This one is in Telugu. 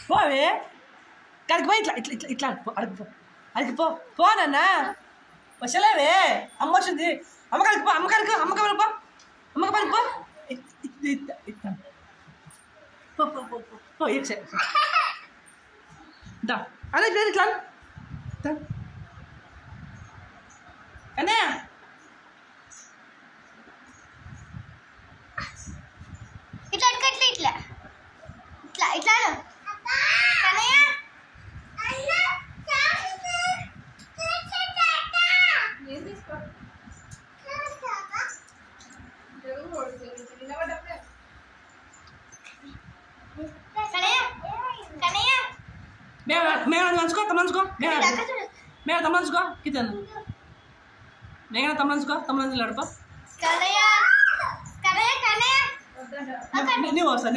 పోవే కడికి పోయి ఇట్లా ఇట్లా ఇట్లా ఇట్లా అడిగి పో పోనన్నా వచ్చలేవే అమ్మ వచ్చింది అమ్మ కడికి పో అమ్మ కడికి అమ్మ కడికి పో అమ్మ కడికి పో పో పో పో పో దా అదే లేదు ఇట్లా అన్నయ్య ఇట్లా ఇట్లా ఇట్లా ఇట్లా ఇట్లా కన్నయ్య మేఘన మంచుకో తమ్మంచుకో మేఘన తమ్మంచుకో కిచెన్ మేఘన తమ్మంచుకో తమ్మంచులు అడప కన్నయ్య కన్నయ్య కన్నయ్య నీవు వస్తా